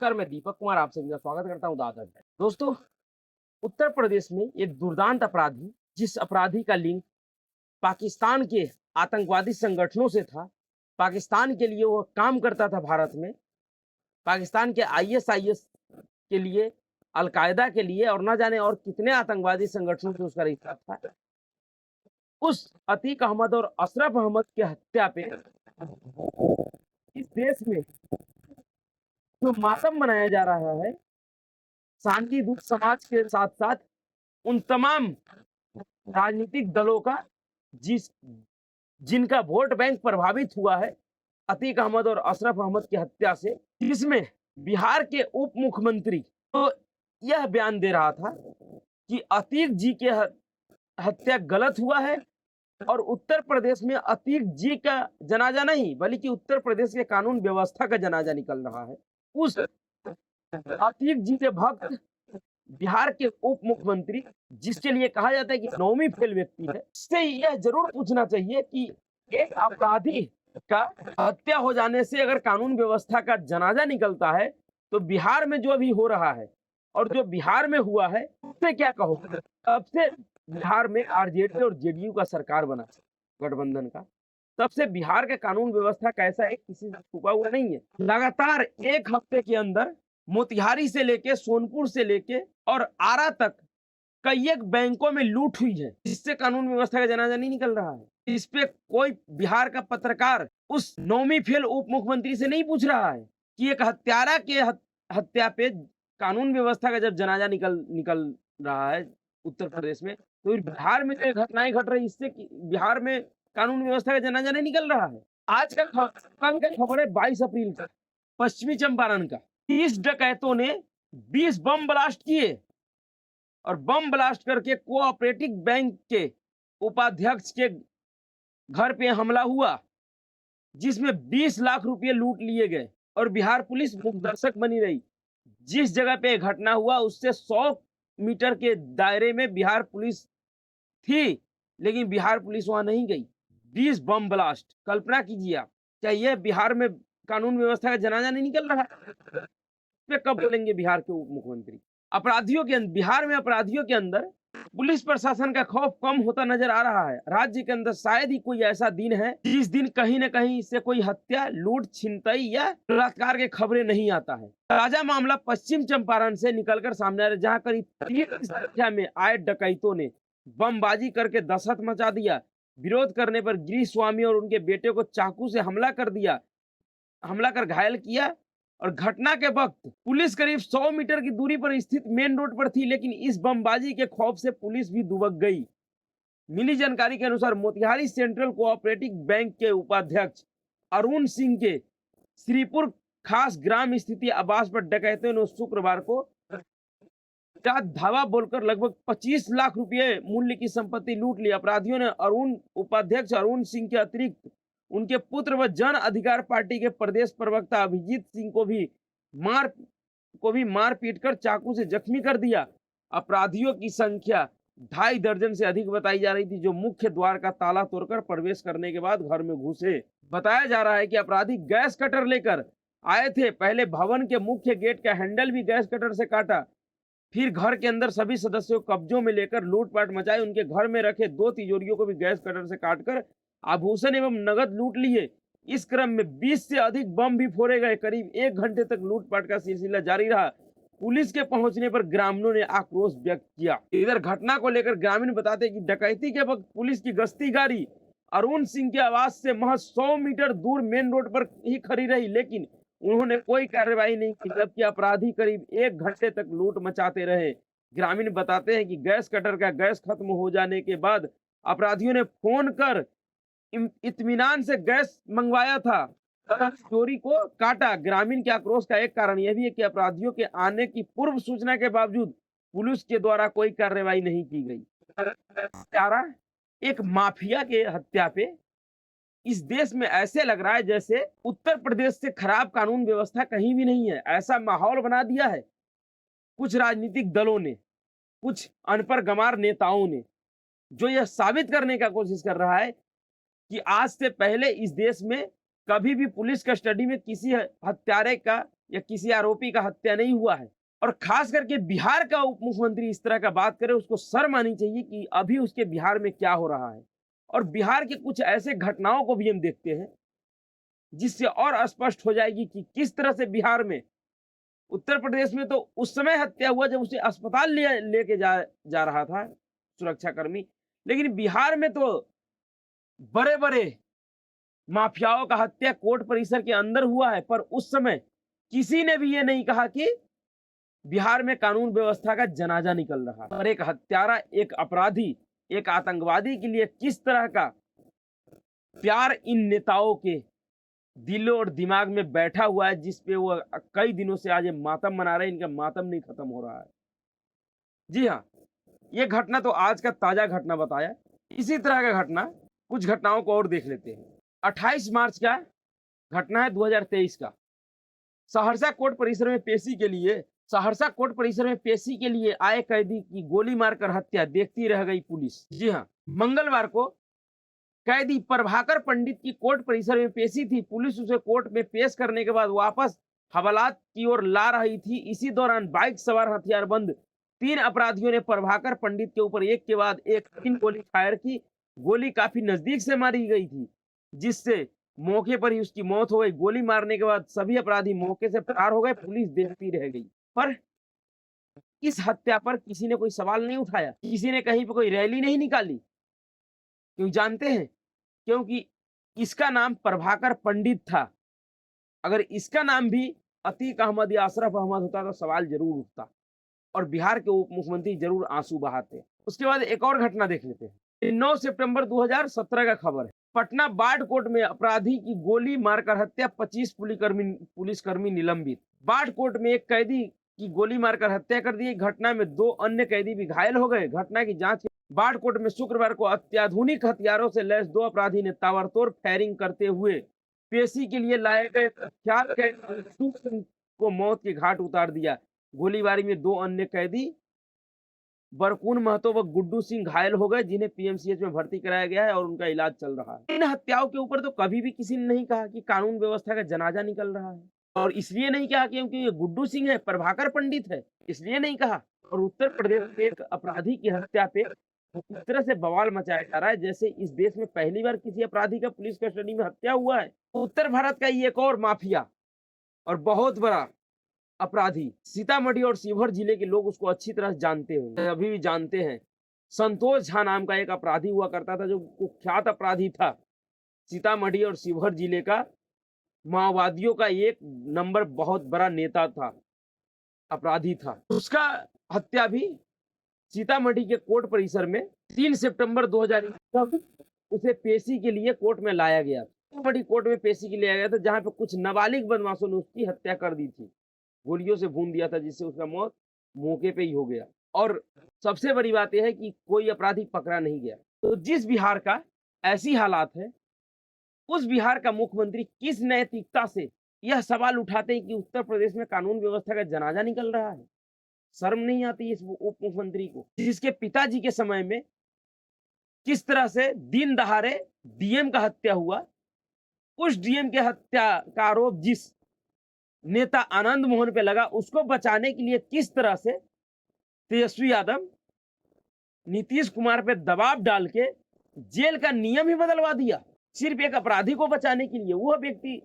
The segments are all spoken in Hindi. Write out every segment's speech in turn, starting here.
नमस्कार, मैं दीपक कुमार आप सभी का स्वागत करता हूँ दादर में। दोस्तों, उत्तर प्रदेश में एक दुर्दांत अपराधी, जिस अपराधी का लिंक पाकिस्तान के आतंकवादी संगठनों से था, पाकिस्तान के लिए वो काम करता था भारत में, पाकिस्तान के आईएसआईएस के लिए, अल-कायदा के लिए और न जाने और कितने आतंकवादी संगठनों से उसका रिश्ता था। उस अतीक अहमद और अशरफ अहमद की हत्या पे इस देश में जो मातम मनाया जा रहा है, शांति दूत समाज के साथ-साथ उन तमाम राजनीतिक दलों का जिस जिनका वोट बैंक प्रभावित हुआ है अतीक अहमद और अशरफ अहमद की हत्या से, जिसमें बिहार के उप मुख्यमंत्री तो यह बयान दे रहा था कि अतीक जी के हत्या गलत हुआ है और उत्तर प्रदेश में अतीक जी का जनाजा नहीं बल्कि उत्तर प्रदेश के कानून व्यवस्था का जनाजा निकल रहा है। उस अतीक जी के भक्त बिहार के उप मुख्यमंत्री, जिसके लिए कहा जाता है कि नौवीं फेल व्यक्ति है, इससे यह जरूर पूछना चाहिए कि एक अपराधी का हत्या हो जाने से अगर कानून व्यवस्था का जनाजा निकलता है तो बिहार में जो अभी हो रहा है और जो बिहार में हुआ है उससे क्या कहोगे? तब से बिहार में आरजेडी और जेडीयू का सरकार बना गठबंधन का, तब से बिहार का कानून व्यवस्था कैसा है किसी से छुपा हुआ नहीं है। लगातार एक हफ्ते के अंदर मोतिहारी से लेके सोनपुर से लेके और आरा तक कई एक बैंकों में लूट हुई है, जिससे कानून व्यवस्था का जनाजा नहीं निकल रहा है। इस पे कोई बिहार का पत्रकार उस नौवीं फेल उप मुख्यमंत्री से नहीं पूछ रहा है कि एक हत्यारा के हत्या पे कानून व्यवस्था का जब जनाजा निकल रहा है उत्तर प्रदेश में, तो बिहार में जो घटनाएं घट रही इससे बिहार में कानून व्यवस्था का जनाजा नहीं निकल रहा है। आज का कल का खबर है 22 अप्रैल का, पश्चिमी चंपारण का। 30 डकैतों ने 20 बम ब्लास्ट किए और बम ब्लास्ट करके कोऑपरेटिव बैंक के उपाध्यक्ष के घर पे हमला हुआ, जिसमें 20 लाख रुपए लूट लिए गए और बिहार पुलिस मुखदर्शक बनी रही। जिस जगह पे घटना हुआ उससे 100 मीटर के दायरे में बिहार पुलिस थी, लेकिन बिहार पुलिस वहां नहीं गई। 20 बम ब्लास्ट, कल्पना कीजिए आप, क्या यह बिहार में कानून व्यवस्था का जनाजा नहीं निकल रहा है? कब बोलेंगे बिहार के उप मुख्यमंत्री? बिहार में अपराधियों के अंदर पुलिस प्रशासन का खौफ कम होता नजर आ रहा है। राज्य के अंदर शायद ही कोई ऐसा दिन है जिस दिन कहीं न कहीं से कोई हत्या, लूट, छिनतई या बलात्कार के खबरें नहीं आता है। ताजा मामला पश्चिम चंपारण से निकलकर सामने आ रहा है, जहां करीब 30 की संख्या में आए डकैतों ने बमबाजी करके दहशत मचा दिया। विरोध करने पर गिरीश स्वामी और उनके बेटे को चाकू से हमला कर घायल किया और घटना के वक्त पुलिस करीब 100 मीटर की दूरी पर स्थित मेन रोड पर थी, लेकिन इस बमबाजी के खौफ से पुलिस भी दुबक गई। मिली जानकारी के अनुसार मोतिहारी सेंट्रल कोऑपरेटिव बैंक के उपाध्यक्ष अरुण सिंह के श्रीपुर खास ग्राम स्थिति आवास पर डकैतों ने शुक्रवार को धावा बोलकर लगभग 25 लाख रुपए मूल्य की संपत्ति लूट ली। अपराधियों ने उपाध्यक्ष अरुण सिंह के अतिरिक्त उनके पुत्र व जन अधिकार पार्टी के प्रदेश प्रवक्ता अभिजीत सिंह को भी मार पीट कर चाकू से जख्मी कर दिया। अपराधियों की संख्या 2.5 दर्जन से अधिक बताई जा रही थी, जो मुख्य द्वार का ताला तोड़कर प्रवेश करने के बाद घर में घुसे। बताया जा रहा है कि अपराधी गैस कटर लेकर आए थे। पहले भवन के मुख्य गेट का हैंडल भी गैस कटर से काटा, फिर घर के अंदर सभी सदस्यों को कब्जों में लेकर लूटपाट मचाई। उनके घर में रखे 2 तिजोरियों को भी गैस कटर से काटकर आभूषण एवं नगद लूट लिए। इस क्रम में 20 से अधिक बम भी फोड़े गए। करीब 1 घंटे तक लूटपाट का सिलसिला जारी रहा। पुलिस के पहुंचने पर ग्रामीणों ने आक्रोश व्यक्त किया। इधर घटना को लेकर ग्रामीण बताते हैं कि डकैती के वक्त पुलिस की गश्ती गाड़ी अरुण सिंह के आवास से महज 100 मीटर दूर मेन रोड पर ही खड़ी रही, लेकिन उन्होंने कोई कार्रवाई नहीं की, जबकि अपराधी करीब 1 घंटे तक लूट मचाते रहे। ग्रामीण बताते हैं कि गैस कटर का गैस खत्म हो जाने के बाद अपराधियों ने फोन कर इत्मीनान से गैस मंगवाया था, चोरी को काटा। ग्रामीण के आक्रोश का एक कारण यह भी है कि अपराधियों के आने की पूर्व सूचना के बावजूद पुलिस के द्वारा कोई कार्रवाई नहीं की गई। एक माफिया के हत्या पे इस देश में ऐसे लग रहा है जैसे उत्तर प्रदेश से खराब कानून व्यवस्था कहीं भी नहीं है। ऐसा माहौल बना दिया है कुछ राजनीतिक दलों ने, कुछ अनपढ़ गंवार नेताओं ने, जो यह साबित करने का कोशिश कर रहा है कि आज से पहले इस देश में कभी भी पुलिस कस्टडी में किसी हत्यारे का या किसी आरोपी का हत्या नहीं हुआ है। और खास करके बिहार का उप मुख्यमंत्री इस तरह का बात करे, उसको शर्म आनी चाहिए कि अभी उसके बिहार में क्या हो रहा है। और बिहार के कुछ ऐसे घटनाओं को भी हम देखते हैं जिससे और स्पष्ट हो जाएगी कि किस तरह से बिहार में, उत्तर प्रदेश में तो उस समय हत्या हुआ जब उसे अस्पताल लेके जा रहा था सुरक्षाकर्मी, लेकिन बिहार में तो बड़े बड़े माफियाओं का हत्या कोर्ट परिसर के अंदर हुआ है। पर उस समय किसी ने भी ये नहीं कहा कि बिहार में कानून व्यवस्था का जनाजा निकल रहा है। और एक हत्यारा, एक अपराधी, एक आतंकवादी के लिए किस तरह का प्यार इन नेताओं के दिलों और दिमाग में बैठा हुआ है, जिसपे वो कई दिनों से आज ये मातम मना रहे हैं, इनका मातम नहीं खत्म हो रहा है। जी हाँ, ये घटना तो आज का ताजा घटना बताया। इसी तरह का घटना, कुछ घटनाओं को और देख लेते हैं। 28 मार्च का घटना है 2023 का। सहरसा कोर्ट परिसर में पेशी के लिए आए कैदी की गोली मारकर हत्या, देखती रह गई पुलिस। जी हाँ, मंगलवार को कैदी प्रभाकर पंडित की कोर्ट परिसर में पेशी थी। पुलिस उसे कोर्ट में पेश करने के बाद वापस हवालात की ओर ला रही थी। इसी दौरान बाइक सवार हथियारबंद 3 अपराधियों ने प्रभाकर पंडित के ऊपर एक के बाद एक 3 गोली फायर की। गोली काफी नजदीक से मारी गई थी, जिससे मौके पर ही उसकी मौत हो गई। गोली मारने के बाद सभी अपराधी मौके से फरार हो गए। पुलिस देखती रह गई। पर इस हत्या पर किसी ने कोई सवाल नहीं उठाया, किसी ने कहीं पर कोई रैली नहीं निकाली। क्यों जानते हैं? क्योंकि इसका नाम प्रभाकर पंडित था। अगर इसका नाम भी अतीक अहमद या अशरफ अहमद होता तो सवाल जरूर उठता और बिहार के उप मुख्यमंत्री जरूर आंसू बहाते। उसके बाद एक और घटना देख लेते हैं। 9 सितंबर 2017 का खबर है। पटना बाढ़ कोर्ट में अपराधी की गोली मारकर हत्या, 25 पुलिसकर्मी निलंबित। बाढ़ कोर्ट में एक कैदी की गोली मारकर हत्या कर दी। घटना में 2 अन्य कैदी भी घायल हो गए। घटना की जांच बाढ़ कोर्ट में शुक्रवार को अत्याधुनिक हथियारों से लैस 2 अपराधी ने ताबड़तोड़ फायरिंग करते हुए पेशी के लिए लाए गए प्रख्यात कैदी को मौत के घाट उतार दिया। गोलीबारी में 2 अन्य कैदी बरकून महतो व गुड्डू सिंह घायल हो गए, जिन्हें पीएमसीएच में भर्ती कराया गया है और उनका इलाज चल रहा है। इन हत्याओं के ऊपर तो कभी भी किसी ने नहीं कहा कि कानून व्यवस्था का जनाजा निकल रहा है। और इसलिए नहीं कहा क्योंकि ये गुड्डू सिंह है, प्रभाकर पंडित है, इसलिए नहीं कहा। और उत्तर प्रदेश में एक अपराधी की हत्या पे इस तरह से बवाल मचाया जा रहा है जैसे इस देश में पहली बार किसी अपराधी का पुलिस कस्टडी में हत्या हुआ है। तो उत्तर भारत का ये एक और माफिया और बहुत बड़ा अपराधी, सीतामढ़ी और शिवहर जिले के लोग उसको अच्छी तरह जानते होंगे, अभी भी जानते हैं। संतोष झा नाम का एक अपराधी हुआ करता था, जो कुख्यात अपराधी था। सीतामढ़ी और शिवहर जिले का माओवादियों का 1 नंबर बहुत बड़ा नेता था, अपराधी था। उसका हत्या भी सीतामढ़ी के कोर्ट परिसर में 3 सितंबर 2021 उसे पेशी के लिए कोर्ट में लाया गया। सीतामढ़ी कोर्ट में पेशी के लिए लाया गया था, जहां पे कुछ नाबालिग बदमाशों ने उसकी हत्या कर दी थी, गोलियों से भून दिया था, जिससे उसका मौत मौके पे ही हो गया। और सबसे बड़ी बात यह है कि कोई अपराधी पकड़ा नहीं गया। तो जिस बिहार का ऐसी हालात है, उस बिहार का मुख्यमंत्री किस नैतिकता से यह सवाल उठाते हैं कि उत्तर प्रदेश में कानून व्यवस्था का जनाजा निकल रहा है? शर्म नहीं आती इस उप मुख्यमंत्री को, जिसके पिताजी के समय में किस तरह से दिन दहाड़े डीएम का हत्या हुआ। उस डीएम के हत्या का आरोप जिस नेता आनंद मोहन पे लगा, उसको बचाने के लिए किस तरह से तेजस्वी यादव नीतीश कुमार पे दबाव डाल के जेल का नियम ही बदलवा दिया, सिर्फ एक अपराधी को बचाने के लिए। वह व्यक्ति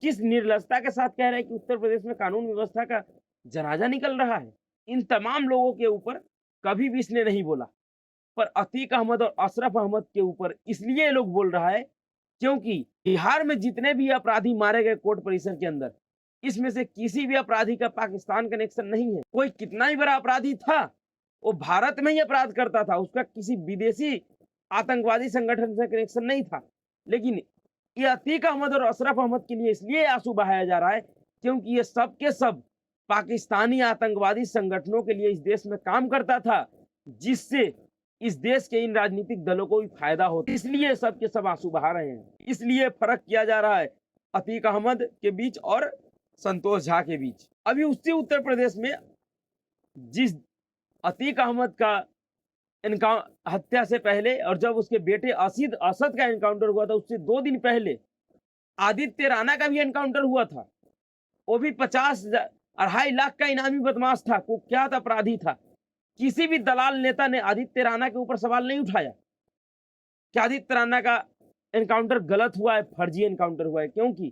किस निर्लजता के साथ कह रहा है कि उत्तर प्रदेश में कानून व्यवस्था का जनाजा निकल रहा है। इन तमाम लोगों के ऊपर कभी भी इसने नहीं बोला, पर अतीक अहमद और अशरफ अहमद के ऊपर इसलिए ये लोग बोल रहा है क्योंकि बिहार में जितने भी अपराधी मारे गए कोर्ट परिसर के अंदर, इसमें से किसी भी अपराधी का पाकिस्तान कनेक्शन नहीं है। कोई कितना ही बड़ा अपराधी था, वो भारत में ही अपराध करता था, उसका किसी विदेशी आतंकवादी संगठन से कनेक्शन नहीं था। लेकिन ये अतीक अहमद और अशरफ अहमद के लिए इसलिए आंसू बहाया जा रहा है क्योंकि ये सब के सब पाकिस्तानी आतंकवादी संगठनों के लिए इस देश में काम करता था, जिससे इस देश के इन राजनीतिक दलों को भी फायदा होता है। इसलिए सब के सब आंसू बहा रहे हैं। इसलिए फर्क किया जा रहा है अतीक अहमद के बीच और संतोष झा के बीच। अभी उसी उत्तर प्रदेश में जिस अतीक अहमद का हत्या से पहले और जब उसके बेटे असद का एनकाउंटर हुआ था, उससे 2 दिन पहले आदित्य राणा का भी एनकाउंटर हुआ था। वो भी 2.5 लाख का इनामी बदमाश था, कुख्यात अपराधी था। किसी भी दलाल नेता ने आदित्य राणा के ऊपर सवाल नहीं उठाया कि आदित्य राणा का एनकाउंटर गलत हुआ है, फर्जी एनकाउंटर हुआ है, क्योंकि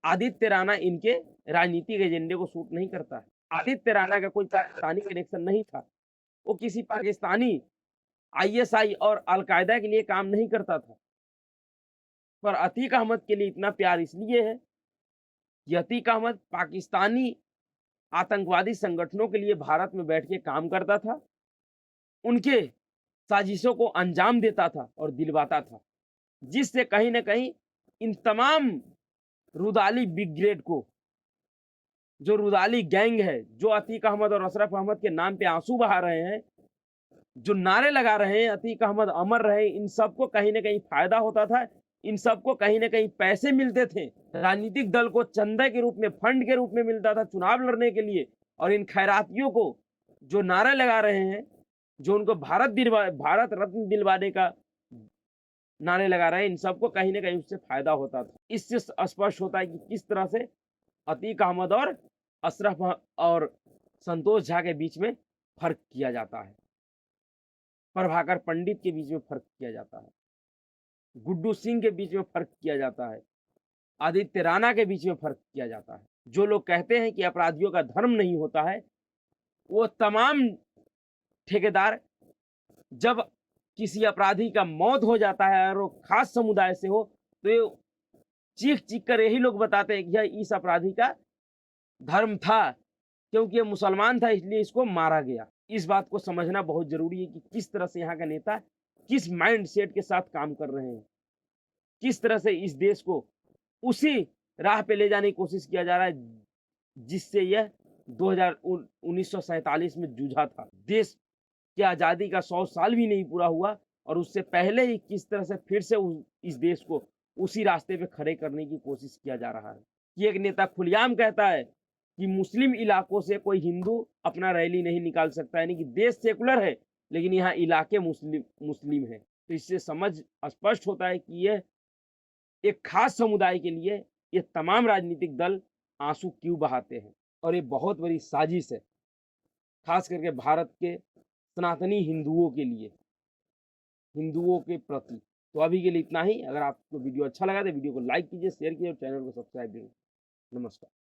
आदित्य राणा इनके राजनीतिक एजेंडे को सूट नहीं करता है। आदित्य राणा का कोई पाकिस्तानी कनेक्शन नहीं था, वो किसी पाकिस्तानी आईएसआई और अलकायदा के लिए काम नहीं करता था। पर अतीक अहमद के लिए इतना प्यार इसलिए है कि अतीक अहमद पाकिस्तानी आतंकवादी संगठनों के लिए भारत में बैठ के काम करता था, उनके साजिशों को अंजाम देता था और दिलवाता था, जिससे कहीं न कहीं इन तमाम रुदाली ब्रिगेड को, जो रुदाली गैंग है, जो अतीक अहमद और अशरफ अहमद के नाम पे आंसू बहा रहे हैं, जो नारे लगा रहे हैं अतीक अहमद अमर रहे, इन सबको कहीं न कहीं फायदा होता था, इन सबको कहीं न कहीं पैसे मिलते थे। राजनीतिक दल को चंदा के रूप में, फंड के रूप में मिलता था चुनाव लड़ने के लिए, और इन खैरातियों को जो नारे लगा रहे हैं, जो उनको भारत रत्न दिलवाने का नारे लगा रहे हैं, इन सबको कहीं न कहीं उससे फायदा होता था। इससे स्पष्ट होता है कि किस तरह से अतीक अहमद और अशरफ और संतोष झा के बीच में फर्क किया जाता है, प्रभाकर पंडित के बीच में फर्क किया जाता है, गुड्डू सिंह के बीच में फर्क किया जाता है, आदित्य राणा के बीच में फर्क किया जाता है। जो लोग कहते हैं कि अपराधियों का धर्म नहीं होता है, वो तमाम ठेकेदार जब किसी अपराधी का मौत हो जाता है और वो खास समुदाय से हो, तो ये चीख-चीख कर यही लोग बताते हैं कि यह इस अपराधी का धर्म था, क्योंकि ये मुसलमान था इसलिए इसको मारा गया। इस बात को समझना बहुत ज़रूरी है कि किस तरह से यहाँ का नेता किस माइंडसेट के साथ काम कर रहे हैं, किस तरह से इस देश को उसी राह पे ले जाने की कोशिश किया जा रहा है जिससे यह 1947 में जूझा था। देश की आज़ादी का 100 साल भी नहीं पूरा हुआ और उससे पहले ही किस तरह से फिर से इस देश को उसी रास्ते पे खड़े करने की कोशिश किया जा रहा है। कि एक नेता खुलेआम कहता है कि मुस्लिम इलाकों से कोई हिंदू अपना रैली नहीं निकाल सकता, यानी कि देश सेकुलर है लेकिन यहाँ इलाके मुस्लिम हैं। तो इससे समझ स्पष्ट होता है कि यह एक खास समुदाय के लिए ये तमाम राजनीतिक दल आंसू क्यों बहाते हैं, और ये बहुत बड़ी साजिश है, खास करके भारत के सनातनी हिंदुओं के लिए, हिंदुओं के प्रति। तो अभी के लिए इतना ही। अगर आपको वीडियो अच्छा लगा तो वीडियो को लाइक कीजिए, शेयर कीजिए और चैनल को सब्सक्राइब कीजिए। नमस्कार।